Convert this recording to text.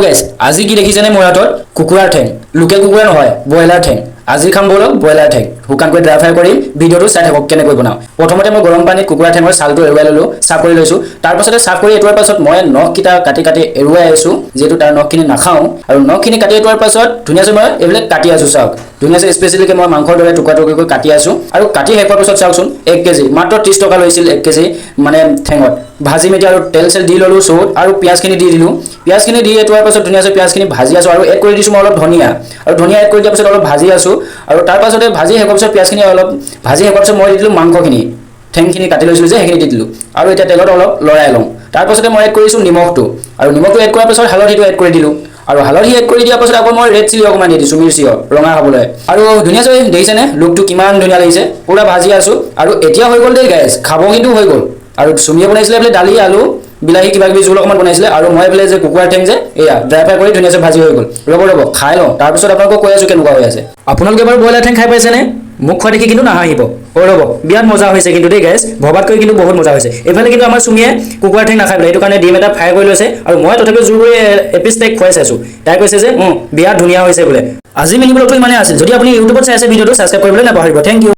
গাইছ আজি কি দেখিছেনে মোৰ হাতত কুকুৰাৰ ঠেং লোকেল কুকুৰা নহয় ব্ৰইলাৰ ঠেং আজি খাম বলক ব্ৰইলাৰ ঠেং শুকানকৈ ড্ৰাই ফ্ৰাই কৰি ভিডিঅ'টো চাই থাকক কেনেকৈ বনাও প্ৰথমতে মই গৰম পানীত কুকুৰা ঠেঙৰ ছালটো এৰুৱাই ললো সাফ কৰি লৈছো তাৰ পাছতে সাফ কৰি এটোৱাৰ পাছত মই নখকিটা কাটি কাটি এৰুৱাই আছো যেটো তাৰ নখখিনি নাখাও আৰু নখখিনি কাটি এটোৱাৰ পাছত ধুনিয়াকৈ মই এবিলাক কাটি আছো চাওক ধুনিয়াকৈ স্পেশালিকৈ মই মাংসৰ দৰে টুকুৰা টুকুৰকৈ কাটি আছো আৰু কাটি শেষৰ পাছত চাওকচোন 1 কেজি মাত্ৰ 30 টকা লৈছিল 1 কেজি মানে ঠেঙত ভাজি মেটি আৰু তেল চেল দি ললো চৌত আৰু পিয়াজখিনি দি দিলো পিয়াজখিনি দি এটোৱাৰ পাছত ধুনিয়াকৈ পিয়াজখিনি ভাজি আছো আৰু এড কৰি দিছো মই অলপ ধনিয়া আৰু ধনিয়া এড কৰি দিয়াৰ পাছত অলপ ভাজি আছো আৰু তাৰ পাছতে ভাজি শেষৰ পাছত পিয়াজখিনি অলপ ভাজি শেষৰ পাছত মই দি দিলো মাংসখিনি ঠেংখিনি কাটি লৈছিলো যে হেখিনি দি দিলো আৰু এটা তেলত অলপ লৰাই লওঁ তাৰ পাছতে মই এড কৰিছো নিমখটো আৰু নিমখটো এড কৰাৰ পাছত হালধিটো এড কৰি দিলো আৰু হালধি এড কৰি দিয়াৰ পাছত আকৌ মই ৰেড চিলি অকমান দি দিছো মিৰ্চিও ৰঙা খাবলৈ আৰু ধুনিয়াকৈ দেখিছেনে লুকটো কিমান ধুনিয়া লাগিছে পুৰা ভাজি আছো আৰু এতিয়া হৈ গল দেই গাইছ খাব কিন্তু হৈ গল আৰু সুমিয়ে বনাইছিলে বলে দালি আলু বিলাহী কিবা কিবি জোল অকমান বনাইছিলে আৰু মই বলে যে কুকুৰা ঠেং যে এয়া ড্ৰাই ফ্ৰাই কৰি ধুনিয়াকৈ ভাজি হৈ গল ৰব খাই লওঁ তাৰ পিছত আপোনালোকক কৈ আছো কেনেকুৱা হৈ আছে আপোনালোকে এবাৰ ব্ৰইলাৰ ঠেং খাই পাইছেনে মুখ খোৱা দেখি কিন্তু নাহাহিব ৰব বিয়াত মজা হৈছে কিন্তু দেই গাইছ ভবাতকৈ কিন্তু বহুত মজা হৈছে এফালে কিন্তু আমাৰ সুমিয়ে কুকুৰা ঠেং নাখায় এইটো কাৰণে ডিম এটা ফ্ৰাই কৰি লৈছে আৰু মই তথাপিও জোৰ কৰি এপিচ তাইক খুৱাই চাইছো তাই কৈছে যে বিয়া ধুনীয়া হৈছে বোলে আজি মিনি ব্লগটো ইমানে আছিল যদি আপুনি ইউটিউবত চাই আছে ভিডিঅ'টো সাবস্ক্ৰাইব কৰিবলৈ নাপাহৰিব থ্যাংক ইউ